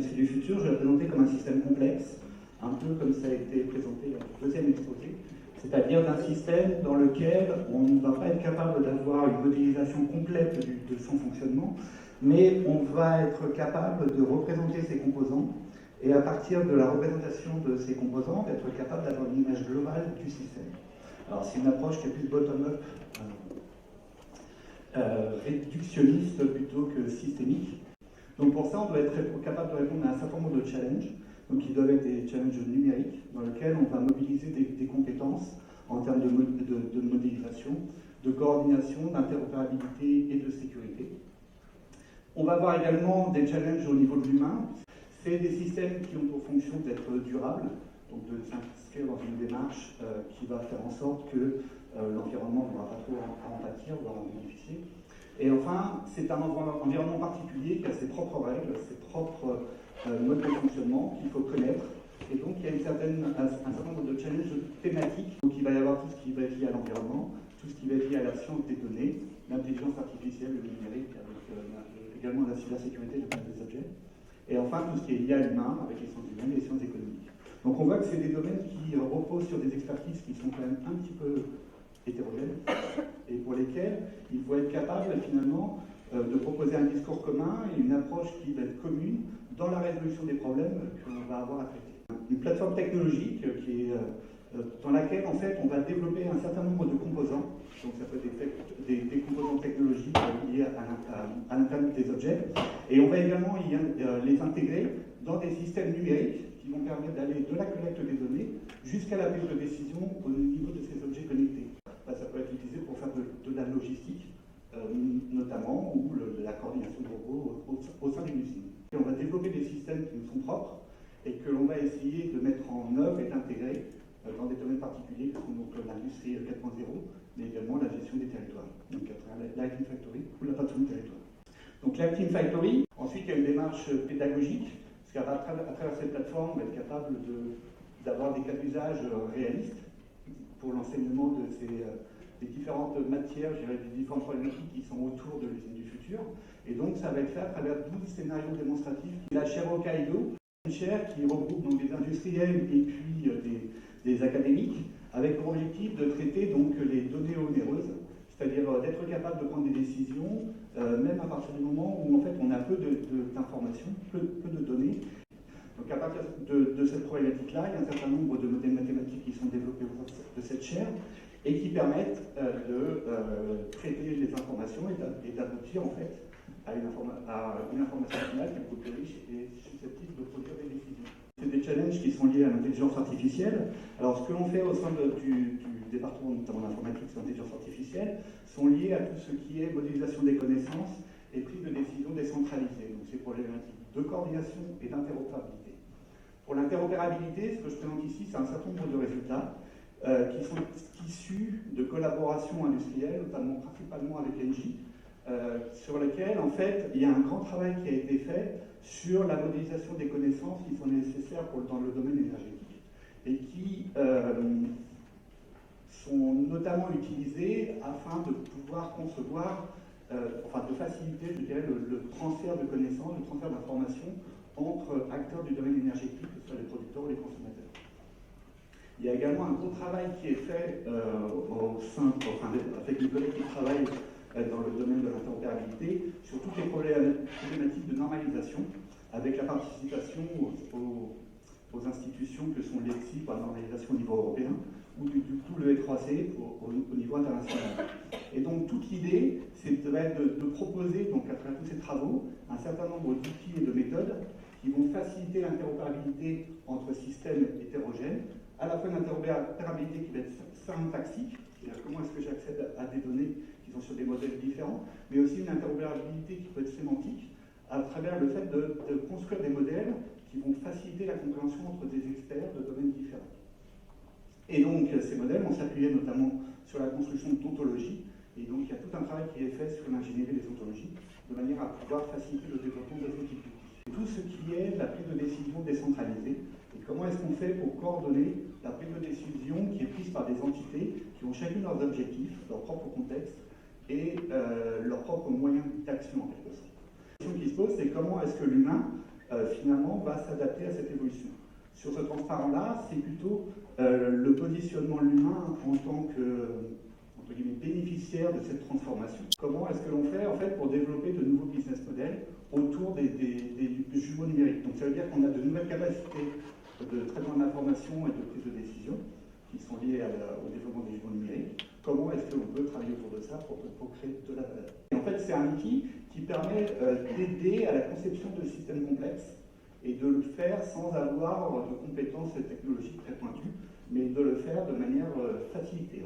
l'industrie du futur, je vais la présenter comme un système complexe, un peu comme ça a été présenté dans le deuxième exposé, c'est-à-dire d'un système dans lequel on ne va pas être capable d'avoir une modélisation complète de son fonctionnement, mais on va être capable de représenter ses composants, et à partir de la représentation de ces composants, d'être capable d'avoir une image globale du système. Alors c'est une approche qui est plus bottom-up, réductionniste plutôt que systémique. Donc pour ça, on doit être capable de répondre à un certain nombre de challenges, donc qui doivent être des challenges numériques, dans lesquels on va mobiliser des compétences en termes de modélisation, de coordination, d'interopérabilité et de sécurité. On va avoir également des challenges au niveau de l'humain. C'est des systèmes qui ont pour fonction d'être durables, donc de s'inscrire dans une démarche qui va faire en sorte que l'environnement ne va pas trop en pâtir, voire en bénéficier. Et enfin, c'est un environnement particulier qui a ses propres règles, ses propres modes de fonctionnement qu'il faut connaître. Et donc, il y a un certain nombre de challenges thématiques. Donc, il va y avoir tout ce qui va être lié à l'environnement, tout ce qui va être lié à la science des données, l'intelligence artificielle, le numérique, avec également la cybersécurité de des objets. Et enfin, tout ce qui est lié à l'humain, avec les sciences humaines et les sciences économiques. Donc on voit que c'est des domaines qui reposent sur des expertises qui sont quand même un petit peu hétérogènes, et pour lesquels il faut être capable finalement de proposer un discours commun et une approche qui va être commune dans la résolution des problèmes que l'on va avoir à traiter. Une plateforme technologique qui est, dans laquelle en fait on va développer un certain nombre de composants, donc ça peut être des composants technologiques liés à l'intérieur des objets, et on va également les intégrer dans des systèmes numériques qui vont permettre d'aller de la collecte des données jusqu'à la prise de décision au niveau de ces objets connectés. Ça peut être utilisé pour faire de la logistique, notamment, ou la coordination de robots au sein d'une usine. Et on va développer des systèmes qui nous sont propres et que l'on va essayer de mettre en œuvre et d'intégrer dans des domaines particuliers qui sont donc l'industrie 4.0, mais également la gestion des territoires, donc à travers l'Active Factory ou la plateforme territoire. Donc l'Active Factory, ensuite il y a une démarche pédagogique, parce qu'à travers cette plateforme, on va être capable d'avoir des cas d'usage réalistes pour l'enseignement des différentes matières, je dirais, des différentes problématiques qui sont autour de l'usine du futur. Et donc ça va être fait à travers 12 scénarios démonstratifs. La chaire Hokkaido, une chaire qui regroupe donc des industriels et puis des académiques, avec pour objectif de traiter donc les données onéreuses, c'est-à-dire d'être capable de prendre des décisions, même à partir du moment où en fait on a peu d'informations, peu de données. Donc à partir de cette problématique-là, il y a un certain nombre de modèles mathématiques qui sont développés au sein de cette chaire et qui permettent de traiter les informations et d'aboutir en fait à une information finale qui est beaucoup plus riche et susceptible de produire des décisions. C'est des challenges qui sont liés à l'intelligence artificielle. Alors ce que l'on fait au sein du département notamment d'informatique sur l'intelligence artificielle sont liés à tout ce qui est modélisation des connaissances et prise de décision décentralisée. Donc c'est problématique de coordination et d'interopérabilité. Pour l'interopérabilité, ce que je présente ici, c'est un certain nombre de résultats qui sont issus de collaborations industrielles, notamment principalement avec Engie, sur lesquels en fait il y a un grand travail qui a été fait sur la modélisation des connaissances qui sont nécessaires dans le domaine énergétique et qui sont notamment utilisées afin de pouvoir concevoir, de faciliter, je dirais, le transfert de connaissances, le transfert d'informations entre acteurs du domaine énergétique, que ce soit les producteurs ou les consommateurs. Il y a également un gros travail qui est fait avec les collègues qui travaillent dans le domaine de l'interopérabilité sur toutes les problématiques de normalisation, avec la participation aux institutions que sont l'ETSI pour la normalisation au niveau européen, ou du coup le E3C au niveau international. Et donc toute l'idée, c'est de proposer, donc à travers tous ces travaux, un certain nombre d'outils et de méthodes qui vont faciliter l'interopérabilité entre systèmes hétérogènes, à la fois une interopérabilité qui va être syntaxique, c'est-à-dire comment est-ce que j'accède à des données qui sont sur des modèles différents, mais aussi une interopérabilité qui peut être sémantique, à travers le fait de construire des modèles qui vont faciliter la compréhension entre des experts de domaines différents. Et donc ces modèles vont s'appuyer notamment sur la construction d'ontologies, et donc il y a tout un travail qui est fait sur l'ingénierie des ontologies, de manière à pouvoir faciliter le développement de ces outils. Tout ce qui est la prise de décision décentralisée, et comment est-ce qu'on fait pour coordonner la prise de décision qui est prise par des entités qui ont chacune leurs objectifs, leur propre contexte et leurs propres moyens d'action en quelque sorte. La question qui se pose, c'est comment est-ce que l'humain finalement va s'adapter à cette évolution. Sur ce transparent-là, c'est plutôt le positionnement de l'humain en tant que entre guillemets, bénéficiaire de cette transformation. Comment est-ce que l'on fait en fait pour développer de nouveaux business models autour des jumeaux numériques? Donc ça veut dire qu'on a de nouvelles capacités de traitement de l'information et de prise de décision qui sont liées au développement des jumeaux numériques. Comment est-ce que l'on peut travailler autour de ça pour créer de la valeur? Et en fait, c'est un outil qui permet d'aider à la conception de systèmes complexes et de le faire sans avoir de compétences technologiques très pointues, mais de le faire de manière facilitée.